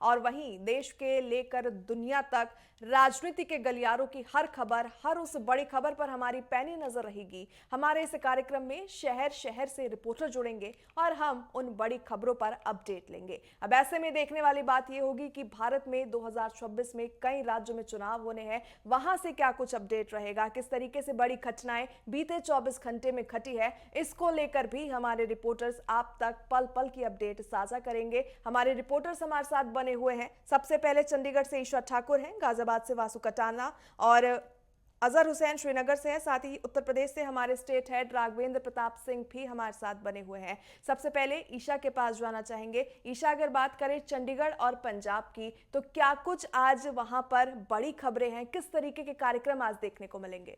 और वहीं देश के लेकर दुनिया तक राजनीति के गलियारों की हर खबर, हर उस बड़ी खबर पर हमारी पैनी नजर रहेगी। हमारे इस कार्यक्रम में शहर शहर से रिपोर्टर जुड़ेंगे और हम उन बड़ी खबरों पर अपडेट लेंगे। अब ऐसे में देखने वाली बात यह होगी कि भारत में 2026 में कई राज्यों में चुनाव होने हैं, वहां से क्या कुछ अपडेट रहेगा, किस तरीके से बड़ी घटनाएं बीते 24 घंटे में घटी है, इसको लेकर भी हमारे रिपोर्टर्स आप तक पल पल की अपडेट साझा करेंगे। हमारे रिपोर्टर्स हमारे साथ बने हुए हैं। सबसे पहले चंडीगढ़ से ईश्वर ठाकुर हैं, गाजियाबाद से वासु कटाना और अजहर हुसैन श्रीनगर से हैं। साथ ही उत्तर प्रदेश से हमारे स्टेट हेड राघवेंद्र प्रताप सिंह भी हमारे साथ बने हुए हैं। सबसे पहले ईशा के पास जाना चाहेंगे। ईशा, अगर बात करें चंडीगढ़ और पंजाब की, तो क्या कुछ आज वहां पर बड़ी खबरें हैं, किस तरीके के कार्यक्रम आज देखने को मिलेंगे?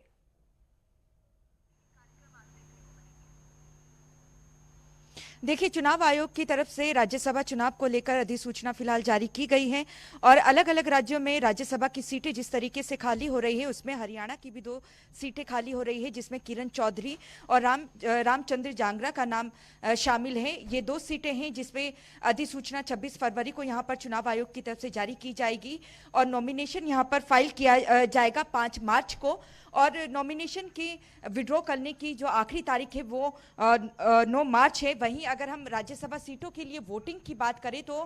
देखिए, चुनाव आयोग की तरफ से राज्यसभा चुनाव को लेकर अधिसूचना फिलहाल जारी की गई है और अलग अलग राज्यों में राज्यसभा की सीटें जिस तरीके से खाली हो रही है, उसमें हरियाणा की भी 2 सीटें खाली हो रही है, जिसमें किरण चौधरी और रामचंद्र जांगरा का नाम शामिल है। ये 2 सीटें हैं जिसमें अधिसूचना 26 फरवरी को यहाँ पर चुनाव आयोग की तरफ से जारी की जाएगी और नॉमिनेशन यहाँ पर फाइल किया जाएगा 5 मार्च को। और नॉमिनेशन की विड्रॉ करने की जो आखिरी तारीख है वो 9 मार्च है। वहीं अगर हम राज्यसभा सीटों के लिए वोटिंग की बात करें तो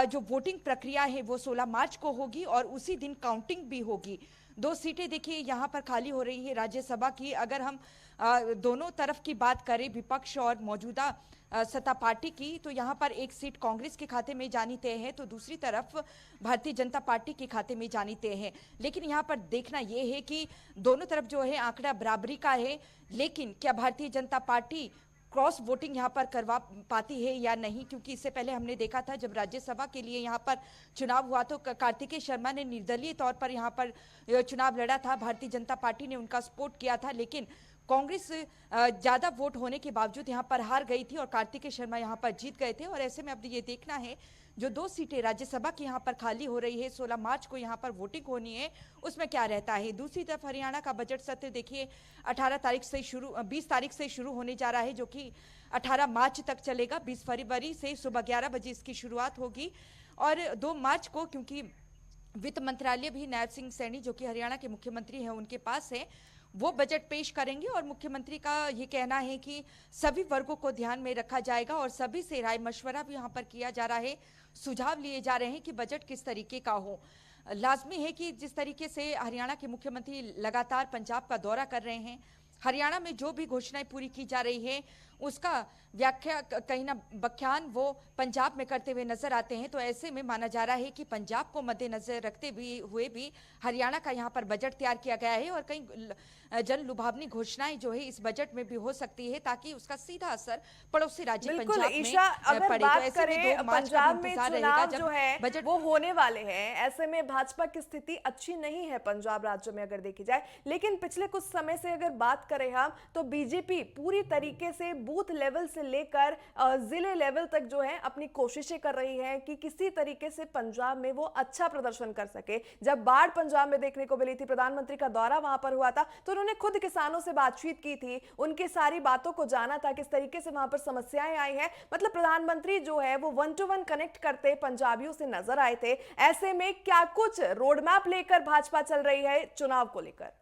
जो वोटिंग प्रक्रिया है वो 16 मार्च को होगी और उसी दिन काउंटिंग भी होगी। 2 सीटें देखिए यहाँ पर खाली हो रही है राज्यसभा की। अगर हम दोनों तरफ की बात करें, विपक्ष और मौजूदा सत्ता पार्टी की, तो यहाँ पर एक सीट कांग्रेस के खाते में जानी तय है तो दूसरी तरफ भारतीय जनता पार्टी के खाते में जानी तय है। लेकिन यहाँ पर देखना यह है कि दोनों तरफ जो है आंकड़ा बराबरी का है, लेकिन क्या Bharatiya Janata party cross voting यहाँ पर करवा पाती है या नहीं, क्योंकि इससे पहले हमने देखा था जब राज्यसभा के लिए यहाँ पर चुनाव हुआ तो कार्तिकेय शर्मा ने निर्दलीय तौर पर यहाँ पर चुनाव लड़ा था। भारतीय जनता पार्टी ने उनका सपोर्ट किया था, लेकिन कांग्रेस ज्यादा वोट होने के बावजूद यहाँ पर हार गई थी और कार्तिकेय शर्मा यहाँ पर जीत गए थे। और ऐसे में अब ये देखना है जो 2 सीटें राज्यसभा की यहाँ पर खाली हो रही है, 16 मार्च को यहाँ पर वोटिंग होनी है, उसमें क्या रहता है। दूसरी तरफ हरियाणा का बजट सत्र देखिए 20 तारीख से शुरू होने जा रहा है, जो कि 18 मार्च तक चलेगा। 20 फरवरी से सुबह 11 बजे इसकी शुरुआत होगी और 2 मार्च को, क्योंकि वित्त मंत्रालय भी नायब सिंह सैनी जो कि हरियाणा के मुख्यमंत्री हैं उनके पास है, वो बजट पेश करेंगे और मुख्यमंत्री का ये कहना है कि सभी वर्गों को ध्यान में रखा जाएगा और सभी से राय मशवरा भी यहाँ पर किया जा रहा है, सुझाव लिए जा रहे हैं कि बजट किस तरीके का हो। लाजमी है कि जिस तरीके से हरियाणा के मुख्यमंत्री लगातार पंजाब का दौरा कर रहे हैं, हरियाणा में जो भी घोषणाएं पूरी की जा रही है उसका व्याख्या कहीं ना बख्यान वो पंजाब में करते हुए नजर आते हैं। तो ऐसे में माना जा रहा है कि पंजाब को मद्देनजर रखते हुए भी हरियाणा का यहाँ पर बजट तैयार किया गया है और कई जन लुभावनी घोषणाएं जो है इस बजट में भी हो सकती है ताकि उसका सीधा असर पड़ोसी राज्य पंजाब में पड़े। बात करें पंजाब में चुनाव जो है बजट वो होने वाले हैं, ऐसे में भाजपा की स्थिति अच्छी नहीं है पंजाब राज्य में अगर देखी जाए। लेकिन पिछले कुछ समय से अगर बात करें हम तो बीजेपी पूरी तरीके से बूथ लेवल से लेकर जिले लेवल तक जो है अपनी कोशिशें कर रही है कि किसी तरीके से पंजाब में वो अच्छा प्रदर्शन कर सके। जब बाढ़ पंजाब में देखने को मिली थी, प्रधानमंत्री का दौरा वहां पर हुआ था, तो उन्होंने खुद किसानों से बातचीत की थी, उनकी सारी बातों को जाना था, किस तरीके से वहां पर समस्याएं आई हैं। मतलब प्रधानमंत्री जो है वो 1 to 1 कनेक्ट करते पंजाबियों से नजर आए थे। ऐसे में क्या कुछ रोड मैप लेकर भाजपा चल रही है चुनाव को लेकर?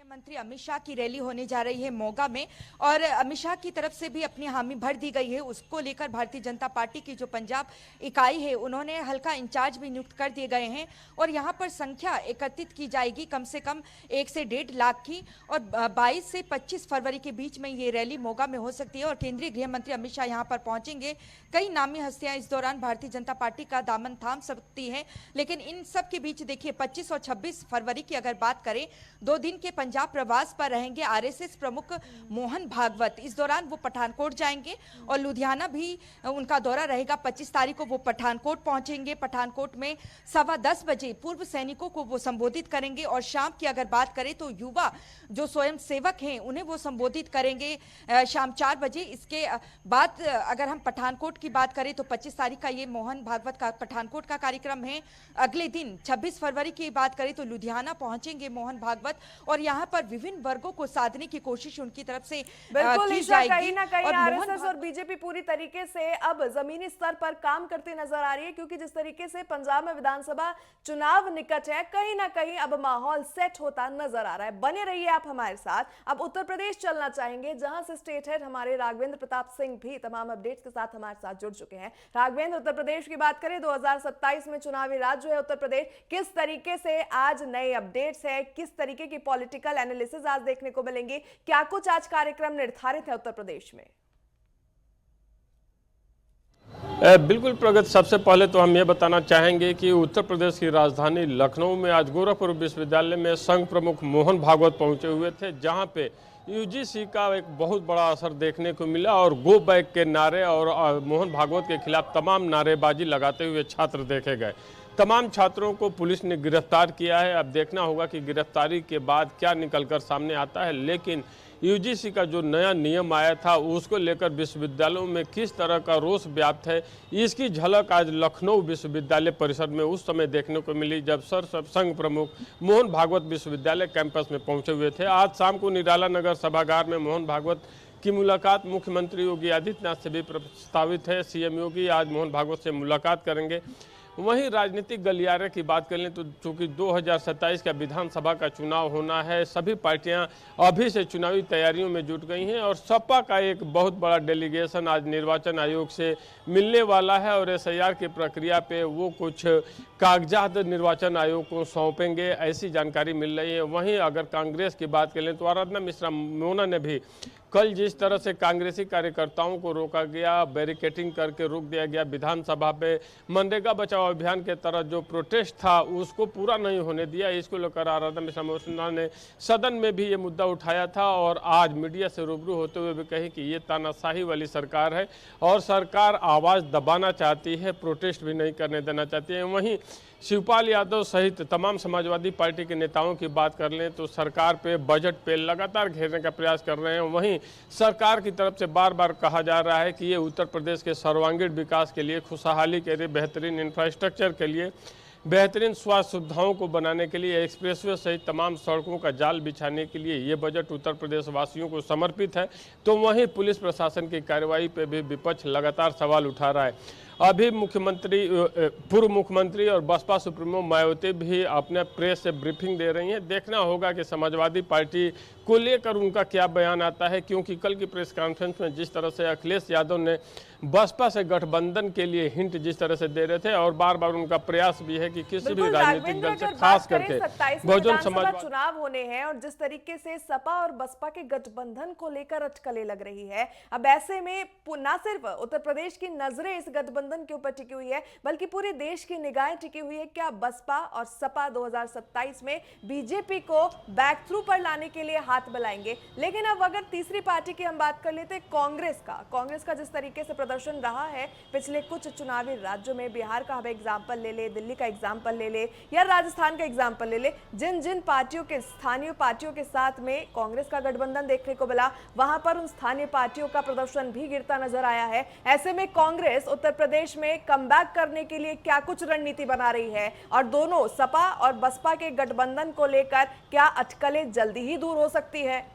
मंत्री अमित शाह की रैली होने जा रही है मोगा में और अमित शाह की तरफ से भी अपनी हामी भर दी गई है। उसको लेकर भारतीय जनता पार्टी की जो पंजाब इकाई है उन्होंने हल्का इंचार्ज भी नियुक्त कर दिए गए हैं और यहां पर संख्या एकत्रित की जाएगी कम से कम 1 से 1.5 लाख की और 22 से 25 फरवरी के बीच में ये रैली मोगा में हो सकती है और केंद्रीय गृह मंत्री अमित शाह यहाँ पर पहुंचेंगे। कई नामी हस्तियां इस दौरान भारतीय जनता पार्टी का दामन थाम सकती है, लेकिन इन सब के बीच देखिए 25 और 26 फरवरी की अगर बात करें, 2 दिन के पंजाब प्रवास पर रहेंगे आरएसएस प्रमुख मोहन भागवत। इस दौरान वो पठानकोट जाएंगे और लुधियाना भी उनका दौरा रहेगा। 25 तारीख को वो पठानकोट पहुंचेंगे। पठानकोट में 10:15 बजे पूर्व सैनिकों को वो संबोधित करेंगे और शाम की अगर बात करें तो युवा जो स्वयं सेवक हैं उन्हें वो संबोधित करेंगे शाम 4 बजे। इसके बाद अगर हम पठानकोट की बात करें तो 25 तारीख का ये मोहन भागवत का पठानकोट का कार्यक्रम है। अगले दिन 26 फरवरी की बात करें तो लुधियाना पहुंचेंगे मोहन भागवत और यहाँ पर विभिन्न वर्गों को साधने की कोशिश उनकी तरफ से बिल्कुल की ईशा, जाएगी। कहीं ना कहीं और आरएसएस और बीजेपी पूरी तरीके से अब जमीनी स्तर पर काम करती नजर आ रही है, क्योंकि जिस तरीके से पंजाब में विधानसभा चुनाव निकट है, कहीं ना कहीं अब माहौल सेट होता नजर आ रहा है। बने रहिए आप हमारे साथ। अब उत्तर प्रदेश चलना चाहेंगे, जहां से स्टेट हेड हमारे राघवेंद्र प्रताप सिंह भी तमाम अपडेट्स के साथ हमारे साथ जुड़ चुके हैं। राघवेंद्र, उत्तर प्रदेश की बात करें, 2027 में चुनावी राज्य है उत्तर प्रदेश, किस तरीके से आज नए अपडेट्स है, किस तरीके की पॉलिटिकल एनालिसिस आज देखने को मिलेंगे, क्या कुछ आज कार्यक्रम निर्धारित है उत्तर प्रदेश में? बिल्कुल प्रगत, सबसे पहले तो हम ये बताना चाहेंगे कि उत्तर प्रदेश की राजधानी लखनऊ में आज गोरखपुर विश्वविद्यालय में संघ प्रमुख मोहन भागवत पहुंचे हुए थे, जहां पे यूजीसी का एक बहुत बड़ा असर देखने को मिला और गो बैक के नारे और मोहन भागवत के खिलाफ तमाम नारेबाजी लगाते हुए छात्र देखे गए। तमाम छात्रों को पुलिस ने गिरफ्तार किया है। अब देखना होगा कि गिरफ्तारी के बाद क्या निकलकर सामने आता है, लेकिन यूजीसी का जो नया नियम आया था उसको लेकर विश्वविद्यालयों में किस तरह का रोष व्याप्त है, इसकी झलक आज लखनऊ विश्वविद्यालय परिसर में उस समय देखने को मिली जब संघ प्रमुख मोहन भागवत विश्वविद्यालय कैंपस में पहुंचे हुए थे। आज शाम को निराला नगर सभागार में मोहन भागवत की मुलाकात मुख्यमंत्री योगी आदित्यनाथ से भी प्रस्तावित है। सीएम योगी आज मोहन भागवत से मुलाकात करेंगे। वहीं राजनीतिक गलियारे की बात कर लें तो चूंकि 2027 का विधानसभा का चुनाव होना है, सभी पार्टियां अभी से चुनावी तैयारियों में जुट गई हैं और सपा का एक बहुत बड़ा डेलीगेशन आज निर्वाचन आयोग से मिलने वाला है और एसआईआर की प्रक्रिया पे वो कुछ कागजात निर्वाचन आयोग को सौंपेंगे, ऐसी जानकारी मिल रही है। वहीं अगर कांग्रेस की बात कर लें तो आराधना मिश्रा मोना ने भी कल जिस तरह से कांग्रेसी कार्यकर्ताओं को रोका गया, बैरिकेटिंग करके रोक दिया गया विधानसभा पे, मनरेगा बचाओ अभियान के तरह जो प्रोटेस्ट था उसको पूरा नहीं होने दिया, इसको लेकर आराधना मिश्रा मोना ने सदन में भी ये मुद्दा उठाया था और आज मीडिया से रूबरू होते हुए भी कही कि ये तानाशाही वाली सरकार है और सरकार आवाज़ दबाना चाहती है, प्रोटेस्ट भी नहीं करने देना चाहती है। वहीं शिवपाल यादव सहित तमाम समाजवादी पार्टी के नेताओं की बात कर लें तो सरकार पे, बजट पे लगातार घेरने का प्रयास कर रहे हैं। वहीं सरकार की तरफ से बार बार कहा जा रहा है कि ये उत्तर प्रदेश के सर्वांगीण विकास के लिए, खुशहाली के लिए, बेहतरीन इंफ्रास्ट्रक्चर के लिए, बेहतरीन स्वास्थ्य सुविधाओं को बनाने के लिए, एक्सप्रेसवे सहित तमाम सड़कों का जाल बिछाने के लिए ये बजट उत्तर प्रदेश वासियों को समर्पित है। तो वहीं पुलिस प्रशासन की कार्रवाई पे भी विपक्ष लगातार सवाल उठा रहा है। अभी पूर्व मुख्यमंत्री और बसपा सुप्रीमो मायावती भी अपने प्रेस से ब्रीफिंग दे रही हैं। देखना होगा कि समाजवादी पार्टी को लेकर उनका क्या बयान आता है, क्योंकि कल की प्रेस कॉन्फ्रेंस में जिस तरह से अखिलेश यादव ने बसपा से गठबंधन के लिए हिंट जिस तरह से दे रहे थे और बार बार उनका प्रयास भी है कि किसी भी राजनीतिक दल से खास करके बहुजन समाज चुनाव होने हैं और जिस तरीके से सपा और बसपा के गठबंधन को लेकर अटकलें लग रही है, अब ऐसे में न सिर्फ उत्तर प्रदेश की नजरें इस गठबंधन के ऊपर टिकी हुई है बल्कि पूरे देश की निगाहें टिकी हुई है। क्या बसपा और सपा 2027 में बीजेपी को बैक थ्रू पर लाने के लिए हाथ मिलाएंगे? लेकिन अब अगर तीसरी पार्टी की हम बात कर लेते हैं कांग्रेस का जिस तरीके से प्रदर्शन रहा है पिछले कुछ चुनावी राज्यों में, बिहार का हम एग्जाम्पल ले ले, दिल्ली का एग्जाम्पल ले ले या राजस्थान का एग्जाम्पल ले ले, जिन जिन पार्टियों के स्थानीय पार्टियों के साथ में कांग्रेस का गठबंधन देखने को मिला, वहां पर उन स्थानीय पार्टियों का प्रदर्शन भी गिरता नजर आया है। ऐसे में कांग्रेस उत्तर प्रदेश में कमबैक करने के लिए क्या कुछ रणनीति बना रही है और दोनों सपा और बसपा के गठबंधन को लेकर क्या अटकलें जल्दी ही दूर हो सकती है?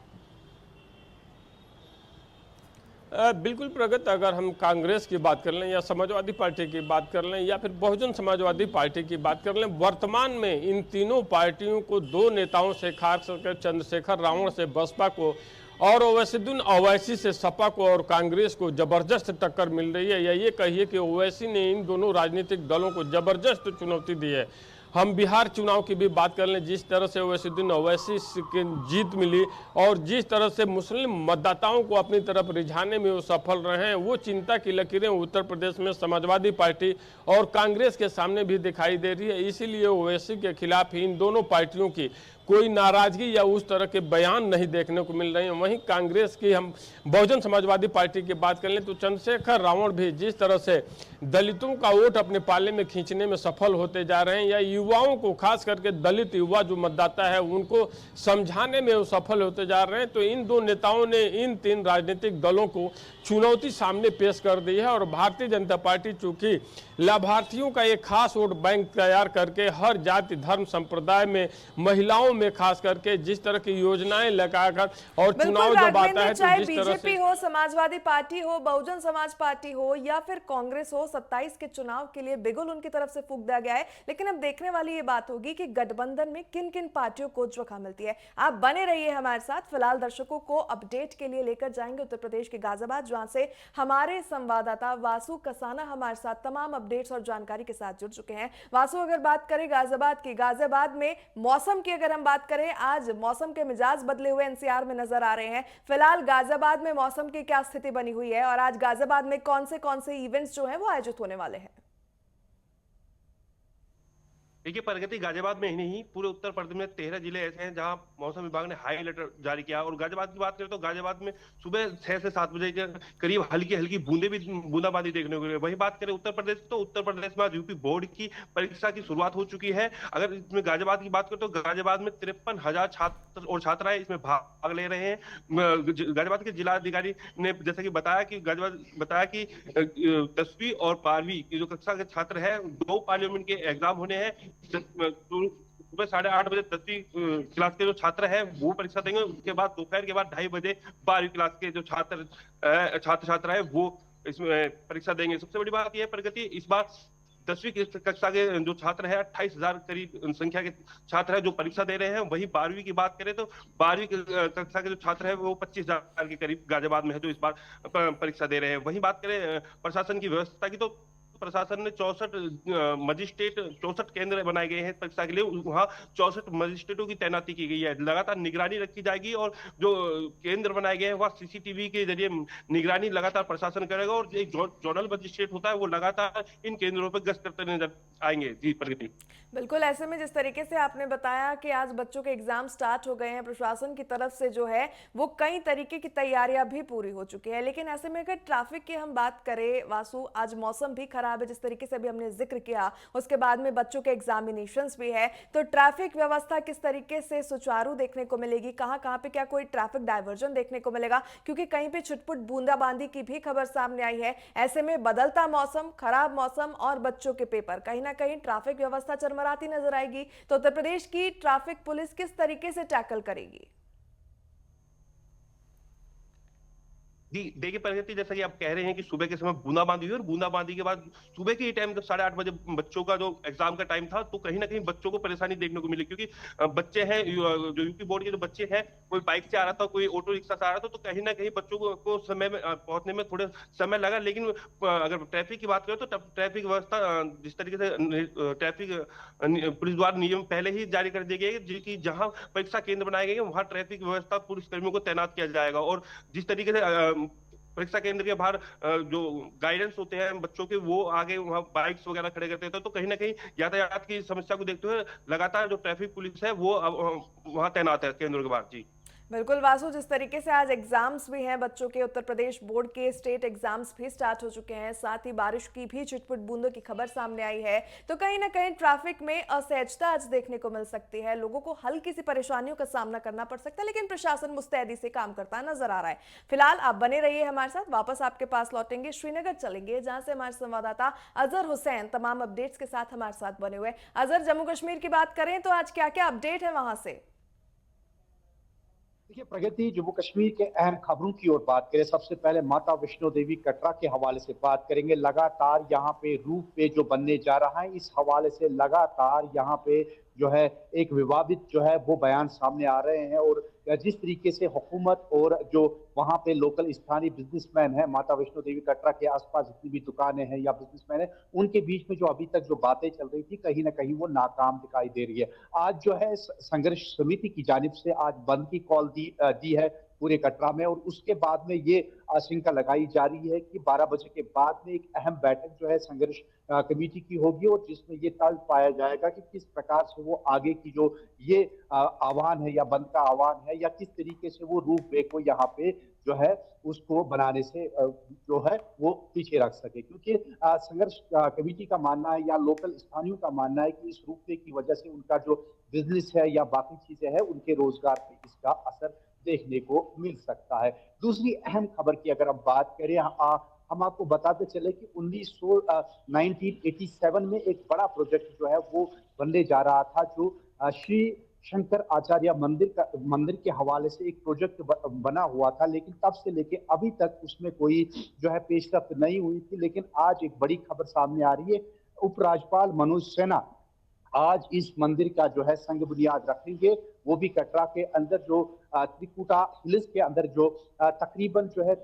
बिल्कुल प्रगत, अगर हम कांग्रेस की बात कर लें या समाजवादी पार्टी की बात कर लें या फिर बहुजन समाजवादी पार्टी की बात कर लें, वर्तमान में इन तीनों पार्टियों को दो नेताओं से, खास करके चंद्रशेखर रावण से बसपा को और ओवैसीउद्दीन ओवैसी से सपा को और कांग्रेस को जबरदस्त टक्कर मिल रही है। या ये कहिए कि ओवैसी ने इन दोनों राजनीतिक दलों को जबरदस्त चुनौती दी है। हम बिहार चुनाव की भी बात कर लें, जिस तरह से ओवैसीउद्दीन ओवैसी की जीत मिली और जिस तरह से मुस्लिम मतदाताओं को अपनी तरफ रिझाने में वो सफल रहे हैं, वो चिंता की लकीरें उत्तर प्रदेश में समाजवादी पार्टी और कांग्रेस के सामने भी दिखाई दे रही है। इसीलिए ओवैसी के खिलाफ ही इन दोनों पार्टियों की कोई नाराजगी या उस तरह के बयान नहीं देखने को मिल रहे हैं। वहीं कांग्रेस की हम बहुजन समाजवादी पार्टी की बात कर लें तो चंद्रशेखर रावण भी जिस तरह से दलितों का वोट अपने पाले में खींचने में सफल होते जा रहे हैं या युवाओं को, खास करके दलित युवा जो मतदाता है, उनको समझाने में वो सफल होते जा रहे हैं, तो इन दो नेताओं ने इन तीन राजनीतिक दलों को चुनौती सामने पेश कर दी है। और भारतीय जनता पार्टी चूंकि लाभार्थियों का एक खास वोट बैंक तैयार करके हर जाति, धर्म, संप्रदाय में महिलाओं गांव में खास करके जिस तरह की योजनाएं लगाकर और बिल्कुल चुनाव जब आता राघवेंद्र, है तो चाहे जिस तरह बीजेपी से हो, समाजवादी पार्टी हो, बहुजन समाज पार्टी हो या फिर कांग्रेस हो, 27 के चुनाव के लिए बिगुल उनकी तरफ से फूंक दिया गया है। लेकिन अब देखने वाली ये बात होगी कि गठबंधन में किन किन पार्टियों को जगह मिलती है। आप बने रहिए हमारे साथ। फिलहाल दर्शकों को अपडेट के लिए लेकर जाएंगे उत्तर प्रदेश के गाजियाबाद, जहां से हमारे संवाददाता वासु कसाना हमारे साथ तमाम अपडेट्स और जानकारी के साथ जुड़ चुके हैं। वासु, अगर बात करें गाजियाबाद की, गाजियाबाद में मौसम की अगर हम बात करें, आज मौसम के मिजाज बदले हुए एनसीआर में नजर आ रहे हैं। फिलहाल गाजियाबाद में मौसम की क्या स्थिति बनी हुई है और आज गाजियाबाद में कौन से इवेंट्स जो हैं वो आयोजित होने वाले हैं? देखिए, प्रगति गाजियाबाद में ही नहीं, पूरे उत्तर प्रदेश में 13 जिले ऐसे हैं जहां मौसम विभाग ने हाई अलर्ट जारी किया। और गाजियाबाद की बात करें तो गाजियाबाद में सुबह 6 से 7 बजे के करीब हल्की हल्की बूंदाबांदी देखने को मिली। वही बात करें उत्तर प्रदेश, तो उत्तर प्रदेश में आज यूपी बोर्ड की परीक्षा की शुरुआत हो चुकी है। अगर इसमें गाजियाबाद की बात करें तो गाजियाबाद में 53,000 छात्र और छात्राएं इसमें भाग ले रहे हैं। गाजियाबाद के जिलाधिकारी ने जैसा कि बताया कि 10वीं और 12वीं की जो कक्षा के छात्र है, 2 पार्लियामेंट के एग्जाम होने हैं। सुबह 8:30 बजे 10वीं क्लास के जो छात्र हैं वो परीक्षा देंगे। उसके बाद दोपहर के बाद 2:30 बजे 12वीं क्लास के जो छात्र छात्रा है वो इसमें परीक्षा देंगे। सबसे बड़ी बात यह है प्रगति, इस बार 10वीं कक्षा के जो छात्र है 28,000 करीब संख्या के छात्र है जो परीक्षा दे रहे हैं। वही 12वीं की बात करें तो 12वीं कक्षा के जो छात्र है वो 25,000 के करीब गाजियाबाद में है जो इस बार परीक्षा दे रहे हैं। वही बात करें प्रशासन की व्यवस्था की, तो प्रशासन ने 64 केंद्र बनाए गए हैं परीक्षा के लिए। वहां 64 मजिस्ट्रेटों की तैनाती की गई है। लगातार निगरानी रखी जाएगी और जो केंद्र बनाए गए हैं वहां सीसीटीवी के जरिए निगरानी लगातार प्रशासन करेगा और एक जोनल मजिस्ट्रेट होता है वो लगातार इन केंद्रों पर गश्त करते नजर आएंगे। जी प्रगति। बिल्कुल, ऐसे में जिस तरीके से आपने बताया कि आज बच्चों के एग्जाम स्टार्ट हो गए हैं, प्रशासन की तरफ से जो है वो कई तरीके की तैयारियां भी पूरी हो चुकी है। लेकिन ऐसे में अगर ट्रैफिक की हम बात करें वासु, आज मौसम भी खराब है जिस तरीके से अभी हमने जिक्र किया, उसके बाद में बच्चों के एग्जामिनेशंस भी है, तो ट्रैफिक व्यवस्था किस तरीके से सुचारू देखने को मिलेगी? कहां पे क्या कोई ट्रैफिक डायवर्जन देखने को मिलेगा? क्योंकि कहीं पे छुटपुट बूंदाबांदी की भी खबर सामने आई है। ऐसे में बदलता मौसम, खराब मौसम और बच्चों के पेपर, कहीं ना कहीं ट्रैफिक व्यवस्था चरमराती नजर आएगी। तो उत्तर प्रदेश की ट्रैफिक पुलिस किस तरीके से टैकल करेगी? जी देखिए प्रगति, जैसा कि आप कह रहे हैं कि सुबह के समय बूंदाबांदी हुई और बूंदाबांदी के बाद सुबह के टाइम जब 8:30 बजे बच्चों का जो एग्जाम का टाइम था तो कहीं ना कहीं बच्चों को परेशानी देखने को मिली। क्योंकि बच्चे हैं जो यूपी बोर्ड के जो बच्चे हैं, कोई बाइक से आ रहा था, कोई ऑटो रिक्शा से आ रहा था, तो कहीं ना कहीं बच्चों को समय में पहुंचने में थोड़ा समय लगा। लेकिन अगर ट्रैफिक की बात करें तो ट्रैफिक व्यवस्था जिस तरीके से ट्रैफिक पुलिस द्वारा नियम पहले ही जारी कर दिए गए कि जहां परीक्षा केंद्र बनाए गए हैं वहां ट्रैफिक व्यवस्था पुलिस कर्मियों को तैनात किया जाएगा। और जिस तरीके से परीक्षा केंद्र के बाहर जो गाइडेंस होते हैं बच्चों के, वो आगे वहाँ बाइक्स वगैरह खड़े करते थे, तो कहीं ना कहीं यातायात की समस्या को देखते हुए लगातार जो ट्रैफिक पुलिस है वो वहाँ तैनात है केंद्रों के बाहर। जी बिल्कुल वासु, जिस तरीके से आज एग्जाम्स भी हैं बच्चों के, उत्तर प्रदेश बोर्ड के स्टेट एग्जाम्स भी स्टार्ट हो चुके हैं, साथ ही बारिश की भी छुटपुट बूंदों की खबर सामने आई है, तो कहीं ना कहीं ट्रैफिक में असहजता आज देखने को मिल सकती है। लोगों को हल्की सी परेशानियों का सामना करना पड़ सकता है, लेकिन प्रशासन मुस्तैदी से काम करता नजर आ रहा है। फिलहाल आप बने रहिए हमारे साथ, वापस आपके पास लौटेंगे, श्रीनगर चलेंगे जहां से हमारे संवाददाता अजहर हुसैन तमाम अपडेट्स के साथ हमारे साथ बने हुए। अजहर, जम्मू कश्मीर की बात करें तो आज क्या क्या अपडेट है वहां से? देखिए प्रगति, जम्मू कश्मीर के अहम खबरों की ओर बात करें, सबसे पहले माता वैष्णो देवी कटरा के हवाले से बात करेंगे। लगातार यहाँ पे रूट पे जो बनने जा रहा है, इस हवाले से लगातार यहाँ पे जो है एक विवादित जो है वो बयान सामने आ रहे हैं। और जिस तरीके से हुकूमत और जो वहाँ पे लोकल स्थानीय बिजनेसमैन है, माता वैष्णो देवी कटरा के आसपास जितनी भी दुकानें हैं या बिजनेसमैन है, उनके बीच में जो अभी तक जो बातें चल रही थी कहीं ना कहीं वो नाकाम दिखाई दे रही है। आज जो है संघर्ष समिति की जानिब से आज बंद की कॉल दी है पूरे कटरा में, और उसके बाद में ये आशंका लगाई जा रही है कि 12 बजे के बाद में एक अहम बैठक जो है संघर्ष कमेटी की होगी और जिसमें ये तय पाया जाएगा कि किस प्रकार से वो आगे की जो ये आह्वान है या बंद का आह्वान है या किस तरीके से वो रूपरेखा को यहाँ पे जो है उसको बनाने से जो है वो पीछे रख सके। क्योंकि संघर्ष कमेटी का मानना है या लोकल स्थानीयों का मानना है कि इस रूपरेखा की वजह से उनका जो बिजनेस है या बाकी चीजें हैं उनके रोजगार पे इसका असर देखने को मिल सकता है। दूसरी अहम खबर की अगर हम बात करें, हम आपको बताते चले कि 1987 में एक बड़ा प्रोजेक्ट जो है वो बनने जा रहा था, जो श्री शंकर आचार्य मंदिर के हवाले से एक प्रोजेक्ट बना हुआ था, लेकिन तब से लेके अभी तक उसमें कोई जो है पेशरफ्त नहीं हुई थी। लेकिन आज एक बड़ी खबर सामने आ रही है। उपराज्यपाल मनोज सिन्हा आज इस मंदिर का जो है संग बुनियाद रखेंगे, वो भी कटरा के अंदर जो त्रिकुटा हिल्स के अंदर जो तकरीबन जो है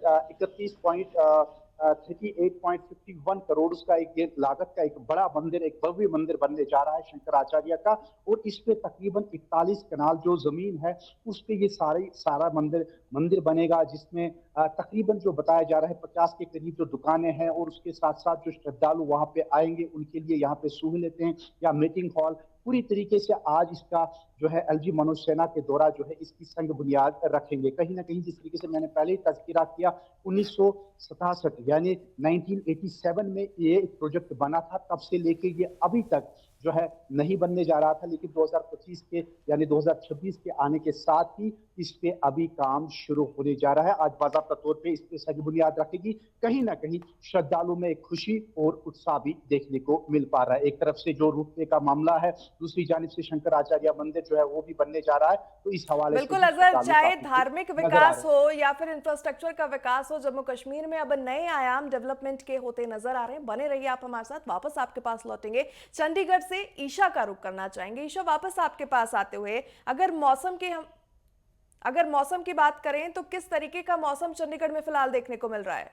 38.51 करोड़ उसका एक लागत का एक बड़ा मंदिर, एक भव्य मंदिर बनने जा रहा है शंकराचार्य का। और इस पे तकरीबन 41 कनाल जो जमीन है उस पे ये सारा मंदिर बनेगा, जिसमें तकरीबन जो बताया जा रहा है 50 के करीब जो दुकानें हैं, और उसके साथ साथ जो श्रद्धालु वहां पे आएंगे उनके लिए यहाँ पे सहूलियतें या मीटिंग हॉल पूरी तरीके से आज इसका जो है एलजी मनोज सिन्हा के द्वारा जो है इसकी संग बुनियाद रखेंगे। कहीं ना कहीं जिस तरीके से मैंने पहले ही तज़किरा किया 1967 यानी 1987 में ये एक प्रोजेक्ट बना था, तब से लेके ये अभी तक जो है नहीं बनने जा रहा था। लेकिन 2025 के यानी 2026 के आने के साथ ही इस पे अभी काम शुरू होने जा रहा है। आज बाज़ाब्ता तौर पे इस पे संग बुनियाद रखेगी। कहीं ना कहीं श्रद्धालु में एक खुशी और उत्साह भी देखने को मिल पा रहा है। एक तरफ से जो रुपये का मामला है, दूसरी जानिब से शंकराचार्य मंदिर जो है वो भी बनने जा रहा है। तो इस हवाले से बिल्कुल अजहर, चाहे धार्मिक विकास हो या फिर इंफ्रास्ट्रक्चर का विकास हो, जम्मू कश्मीर में अब नए आयाम डेवलपमेंट के होते नजर आ रहे हैं। बने रहिए आप हमारे साथ, वापस आपके पास लौटेंगे। चंडीगढ़ से ईशा का रुख करना चाहेंगे। ईशा, वापस आपके पास आते हुए अगर मौसम की बात करें तो किस तरीके का मौसम चंडीगढ़ में फिलहाल देखने को मिल रहा है?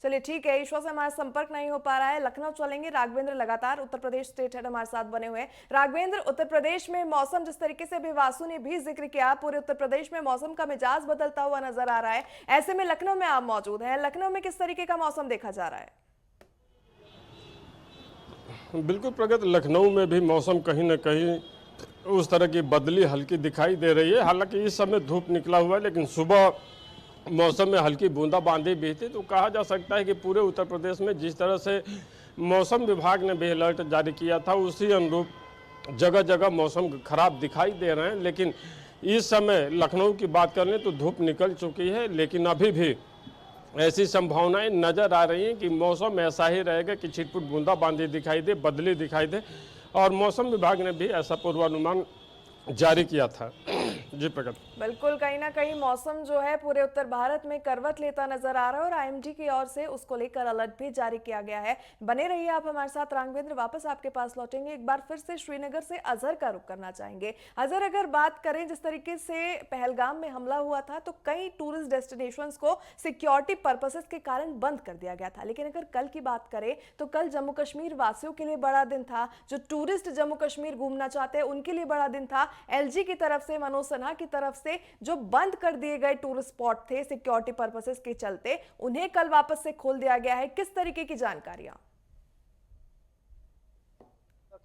चलिए ठीक है, ईश्वर से हमारा संपर्क नहीं हो पा रहा है। लखनऊ चलेंगे। राघवेंद्र लगातार उत्तर प्रदेश स्टेट हेड हमारे साथ बने हुए हैं। राघवेंद्र, उत्तर प्रदेश में मौसम जिस तरीके से अभी वासु ने भी जिक्र किया, पूरे उत्तर प्रदेश में मौसम का मिजाज बदलता हुआ नजर आ रहा है। ऐसे में लखनऊ में आप मौजूद हैं, लखनऊ में किस तरीके का मौसम देखा जा रहा है? बिल्कुल प्रगत, लखनऊ में भी मौसम कहीं ना कहीं उस तरह की बदली हल्की दिखाई दे रही है। हालांकि इस समय धूप निकला हुआ है, लेकिन सुबह मौसम में हल्की बूंदाबांदी भी थी। तो कहा जा सकता है कि पूरे उत्तर प्रदेश में जिस तरह से मौसम विभाग ने भी अलर्ट जारी किया था, उसी अनुरूप जगह जगह मौसम खराब दिखाई दे रहे हैं। लेकिन इस समय लखनऊ की बात कर लें तो धूप निकल चुकी है, लेकिन अभी भी ऐसी संभावनाएं नजर आ रही हैं कि मौसम ऐसा ही रहेगा कि छिटपुट बूंदाबांदी दिखाई दे, बदली दिखाई दे। और मौसम विभाग ने भी ऐसा पूर्वानुमान जारी किया था। जी प्रगत, बिल्कुल, कहीं ना कहीं मौसम जो है पूरे उत्तर भारत में करवट लेता नजर आ रहा है और आईएमडी की ओर से उसको लेकर अलर्ट भी जारी किया गया है। बने रहिए आप हमारे साथ। राघवेंद्र, वापस आपके पास लौटेंगे। एक बार फिर से श्रीनगर से अजहर का रुख करना चाहेंगे। अजहर, अगर बात करें जिस तरीके से पहलगाम में हमला हुआ था तो कई टूरिस्ट डेस्टिनेशंस को सिक्योरिटी पर्पसेस के कारण बंद कर दिया गया था, लेकिन अगर कल की बात करें तो कल जम्मू कश्मीर वासियों के लिए बड़ा दिन था। जो टूरिस्ट जम्मू कश्मीर घूमना चाहते हैं उनके लिए बड़ा दिन था। एलजी की तरफ से, मनोज सिन्हा की तरफ से जो बंद कर दिए गए टूरिस्ट स्पॉट थे सिक्योरिटी पर्पसेस के चलते, उन्हें कल वापस से खोल दिया गया है। किस तरीके की जानकारियां?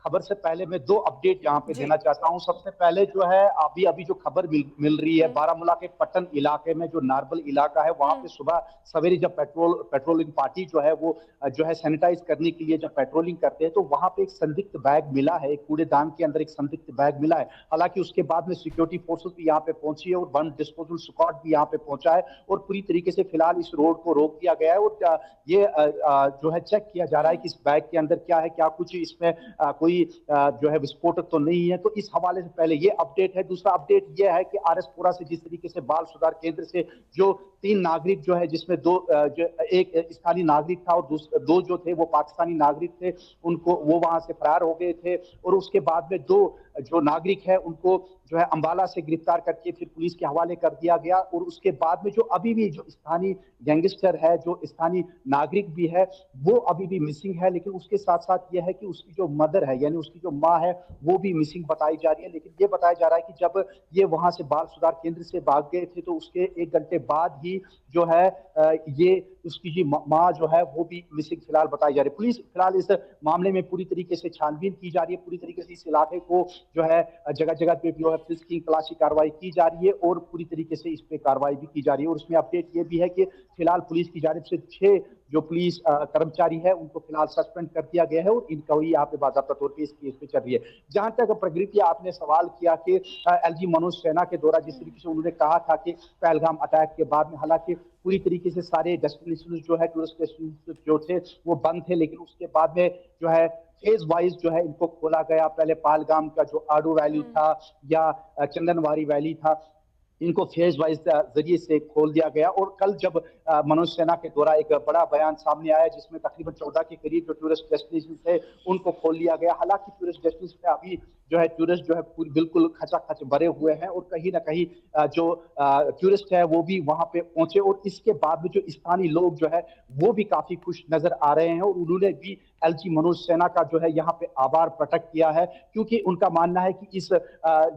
खबर से पहले मैं दो अपडेट यहाँ पे देना चाहता हूँ। सबसे पहले जो है अभी जो खबर मिल रही है, बारामूला के पट्टन इलाके में जो नारबल इलाका है, वहां पे सुबह सवेरे जब पेट्रोलिंग पार्टी जो है वो जो है सैनिटाइज करने के लिए जब पेट्रोलिंग करते हैं तो वहां पे एक संदिग्ध बैग मिला है, एक कूड़ेदान के अंदर एक संदिग्ध बैग मिला है। हालांकि उसके बाद में सिक्योरिटी फोर्सेस भी यहाँ पे पहुंची है और बम डिस्पोजल स्क्वाड भी यहाँ पे पहुंचा है और पूरी तरीके से फिलहाल इस रोड को रोक दिया गया है और ये जो है चेक किया जा रहा है कि इस बैग के अंदर क्या है, क्या कुछ इसमें कोई जो है विस्फोटक तो नहीं है। तो इस हवाले से पहले ये अपडेट है। दूसरा अपडेट ये है कि आरएसपुरा से जिस तरीके से बाल सुधार केंद्र से जो 3 नागरिक जो है, जिसमें एक स्थानीय नागरिक था और दो जो थे वो पाकिस्तानी नागरिक थे, उनको वो वहां से फरार हो गए थे और उसके बाद में 2 जो नागरिक है उनको जो है अंबाला से गिरफ्तार करके फिर पुलिस के हवाले कर दिया गया। और उसके बाद में जो अभी भी जो स्थानीय गैंगस्टर है, जो स्थानीय नागरिक भी है, वो अभी भी मिसिंग है। लेकिन उसके साथ साथ ये है कि उसकी जो मदर है यानी उसकी जो माँ है वो भी मिसिंग बताई जा रही है। लेकिन ये बताया जा रहा है कि जब ये वहां से बाल सुधार केंद्र से भाग गए थे तो उसके 1 घंटे बाद ही जो है ये उसकी जी माँ जो है वो भी मिसिंग फिलहाल बताई जा रही है। पुलिस फिलहाल इस मामले में पूरी तरीके से छानबीन की जा रही है, पूरी तरीके से इस इलाके को जो है जगह जगह पे जो है फ्रिस्किंग तलाशी कार्रवाई की जा रही है और पूरी तरीके से इस पे कार्रवाई भी की जा रही है। और उसमें अपडेट ये भी है कि फिलहाल पुलिस की जानिब से 6 जो पुलिस कर्मचारी है उनको फिलहाल सस्पेंड कर दिया गया है और इंक्वायरी यहाँ पे बाकायदा तौर पर इस केस पे चल रही है। जहां तक प्रगति, आपने सवाल किया कि एलजी मनोज सिन्हा के द्वारा जिस तरीके से उन्होंने कहा था कि पहलगाम अटैक के बाद में, हालांकि पूरी तरीके से सारे डेस्टिनेशन जो है, टूरिस्ट डेस्टिनेशन जो थे वो बंद थे, लेकिन उसके बाद में जो है फेज वाइज जो है इनको खोला गया। पहले पहलगाम का जो आडू वैली था या चंदनवारी वैली था, इनको फेज वाइज जरिए से खोल दिया गया। और कल जब मनोज सिन्हा के द्वारा एक बड़ा बयान सामने आया जिसमें तकरीबन 14 के करीब जो टूरिस्ट डेस्टिनेशन थे उनको खोल लिया गया। हालांकि टूरिस्ट डेस्टिनेशन पे अभी जो है टूरिस्ट जो है बिल्कुल खचाखच भरे हुए हैं और कहीं ना कहीं जो टूरिस्ट है वो भी वहां पे पहुंचे। और इसके बाद में जो स्थानीय लोग जो है वो भी काफी खुश नजर आ रहे हैं और उन्होंने भी एलजी मनोज सिन्हा का जो है यहाँ पे आभार प्रकट किया है, क्योंकि उनका मानना है कि इस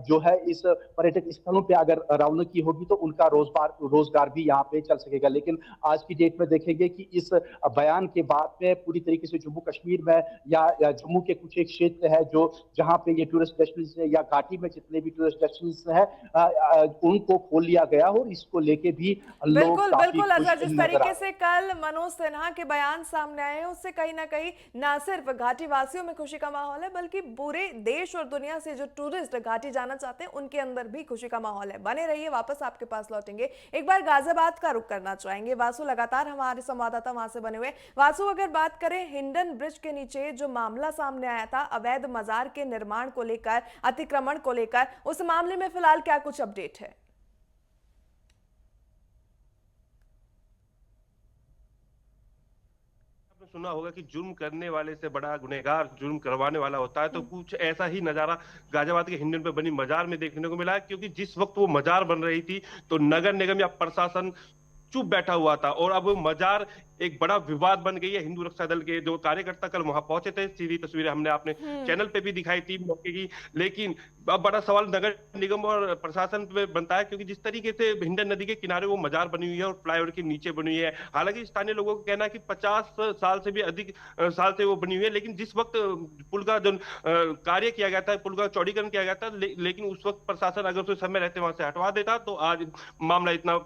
जो है इस पर्यटक स्थलों पे अगर रौनकी होगी तो उनका रोजगार भी यहाँ पे चल सकेगा। लेकिन आज की डेट में देखेंगे कि इस बयान के बाद में पूरी तरीके से जम्मू कश्मीर में या जम्मू के कुछ एक क्षेत्र है जो जहाँ पे ये टूरिस्ट डेस्टिनेशन है या घाटी में जितने भी टूरिस्ट डेस्टिनेशन है उनको खोल लिया गया और इसको लेके भी लोग बिल्कुल काफी बिल्कुल खुश अजहर, जिस नजर आ तरीके रहे हैं। से कल मनोज सिन्हा के बयान सामने आए हैं उससे कहीं ना कहीं ना सिर्फ घाटी वासियों में खुशी का माहौल है बल्कि पूरे देश और दुनिया से जो टूरिस्ट घाटी जाना चाहते हैं उनके अंदर भी खुशी का माहौल है। बने रहिए, वापस आपके पास लौटेंगे। एक बार गाजियाबाद का रुख करना चाहेंगे। वासु लगातार हमारे संवाददाता वहां से बने हुए। वासु, अगर बात करें हिंडन ब्रिज के नीचे जो मामला सामने आया था अवैध मजार के निर्माण को लेकर, अतिक्रमण को लेकर, उस मामले में फिलहाल क्या कुछ अपडेट है? सुना होगा कि जुर्म करने वाले से बड़ा गुनहगार जुर्म करवाने वाला होता है, तो कुछ ऐसा ही नजारा गाजियाबाद के हिंडन पे बनी मजार में देखने को मिला है। क्योंकि जिस वक्त वो मजार बन रही थी तो नगर निगम या प्रशासन चुप बैठा हुआ था और अब वो मजार एक बड़ा विवाद बन गई है। हिंदू रक्षा दल के जो कार्यकर्ता कल वहां पहुंचे थे, सीधी तस्वीरें हमने अपने चैनल पे भी दिखाई थी मौके की। लेकिन अब बड़ा सवाल नगर निगम और प्रशासन पे बनता है, क्योंकि जिस तरीके से हिंडन नदी के किनारे वो मजार बनी हुई है और फ्लाईओवर के नीचे बनी हुई है। हालांकि स्थानीय लोगों का कहना है कि 50 साल से भी अधिक साल से वो बनी हुई है। लेकिन जिस वक्त पुल का जो कार्य किया गया था, पुल का चौड़ीकरण किया गया था, लेकिन उस वक्त प्रशासन अगर उसे समय रहते वहां से हटवा देता तो आज मामला इतना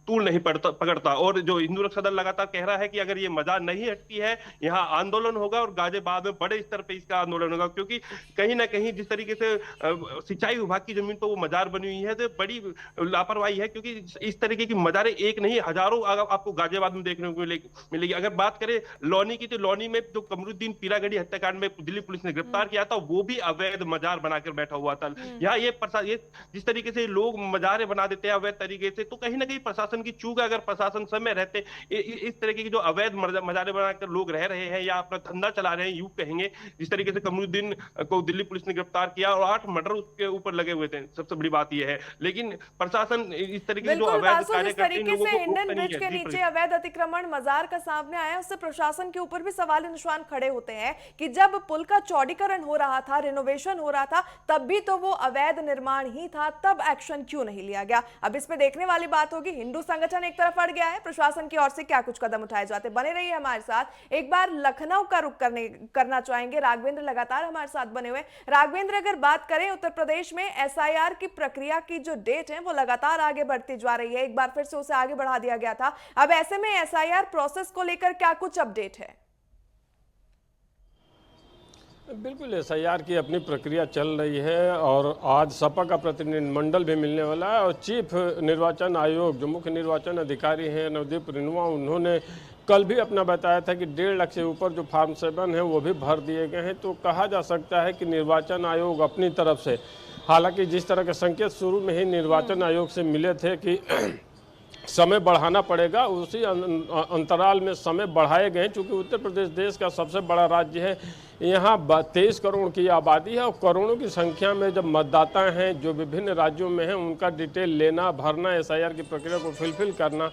तूल नहीं पकड़ता। और जो हिंदू रक्षा दल लगातार कह रहा है कि अगर ये मजार नहीं हटती है यहाँ आंदोलन होगा और गाजियाबाद में बड़े स्तर पे इसका आंदोलन होगा। क्योंकि कहीं ना कहीं जिस तरीके से सिंचाई विभाग की जमीन पर वो मजार बनी हुई है तो बड़ी लापरवाही है, क्योंकि इस तरीके की मजारें एक नहीं हजारों आपको गाजियाबाद में देखने को मिलेगी। अगर बात करें लौनी की, तो लौनी में जो कमरुद्दीन पीरागढ़ी हत्याकांड में दिल्ली पुलिस ने गिरफ्तार किया था वो भी अवैध मजार बनाकर बैठा हुआ था। यहाँ ये जिस तरीके से लोग मजारें बना देते हैं अवैध तरीके से, तो कहीं ना कहीं प्रशासन की चूक है। अगर प्रशासन समय रहते इस तरीके की जो अवैध मजारे बनाकर लोग रह रहे हैं या अपना धंधा चला रहे हैं, यूं कहेंगे, जिस तरीके से कमरुद्दीन को दिल्ली पुलिस ने गिरफ्तार किया और 8 मर्डर उसके ऊपर लगे हुए थे, सबसे बड़ी बात यह है। लेकिन प्रशासन इस तरीके से जो अवैध कार्य करते हैं लोगों को हिंडन ब्रिज के नीचे अवैध अतिक्रमण मजार का सामने आया, उससे प्रशासन के ऊपर भी सवाल निशान खड़े होते हैं कि जब पुल का चौड़ीकरण हो रहा था, रिनोवेशन हो रहा था, तब भी तो वो अवैध निर्माण ही था, तब एक्शन क्यों नहीं लिया गया? अब इसमें देखने वाली बात होगी हिंदू संगठन एक तरफ अड़ गया है, प्रशासन की ओर से क्या कुछ कदम उठाए जाते। बने रहिए हमारे साथ। एक बार लखनऊ का रुख करना चाहेंगे। राघवेंद्र लगातार हमारे साथ बने हुए। राघवेंद्र, अगर बात करें उत्तर प्रदेश में एसआईआर की प्रक्रिया की जो डेट है वो लगातार आगे बढ़ती जा रही है, एक बार फिर से उसे आगे बढ़ा दिया गया था। अब ऐसे में एसआईआर प्रोसेस को लेकर क्या कुछ अपडेट है? बिल्कुल, एसआईआर की अपनी प्रक्रिया चल रही है और आज सपा का प्रतिनिधिमंडल भी मिलने वाला है। और चीफ निर्वाचन आयोग जो मुख्य निर्वाचन अधिकारी हैं नवदीप रिनुआ, उन्होंने कल भी अपना बताया था कि 1.5 लाख से ऊपर जो फॉर्म 7 है वो भी भर दिए गए हैं। तो कहा जा सकता है कि निर्वाचन आयोग अपनी तरफ से, हालांकि जिस तरह के संकेत शुरू में ही निर्वाचन आयोग से मिले थे कि समय बढ़ाना पड़ेगा, उसी अंतराल में समय बढ़ाए गए। चूँकि उत्तर प्रदेश देश का सबसे बड़ा राज्य है, यहाँ 23 करोड़ की आबादी है और करोड़ों की संख्या में जब मतदाता हैं जो विभिन्न राज्यों में हैं उनका डिटेल लेना, भरना, एसआईआर की प्रक्रिया को फुलफिल करना,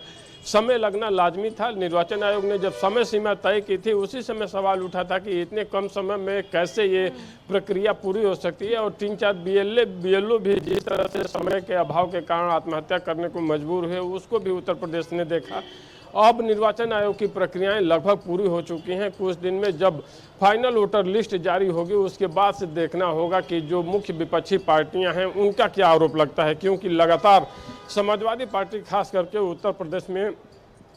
समय लगना लाजमी था। निर्वाचन आयोग ने जब समय सीमा तय की थी उसी समय सवाल उठा था कि इतने कम समय में कैसे ये प्रक्रिया पूरी हो सकती है। और 3-4 बीएलओ भी जिस तरह से समय के अभाव के कारण आत्महत्या करने को मजबूर हुए, उसको भी उत्तर प्रदेश ने देखा। अब निर्वाचन आयोग की प्रक्रियाएं लगभग पूरी हो चुकी हैं। कुछ दिन में जब फाइनल वोटर लिस्ट जारी होगी उसके बाद से देखना होगा कि जो मुख्य विपक्षी पार्टियां हैं उनका क्या आरोप लगता है, क्योंकि लगातार समाजवादी पार्टी खास करके उत्तर प्रदेश में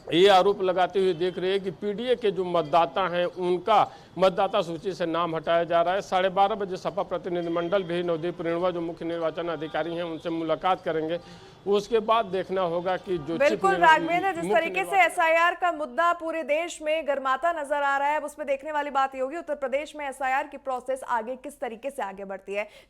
ये आरोप लगाते हुए देख रहे हैं कि पीडीए के जो मतदाता हैं उनका मतदाता सूची से नाम हटाया जा रहा है। 12:30 बजे सपा प्रतिनिधिमंडल भी नवदीप रेणुवा जो मुख्य निर्वाचन अधिकारी हैं उनसे मुलाकात करेंगे। उसके बाद देखना होगा कि जो बिल्कुल राघवेंद्र, जिस तरीके से एसआईआर का मुद्दा पूरे देश में गर्माता नजर आ रहा है, अब उसमें देखने वाली बात ये होगी उत्तर प्रदेश में एसआईआर की प्रोसेस आगे किस तरीके से आगे बढ़ती है।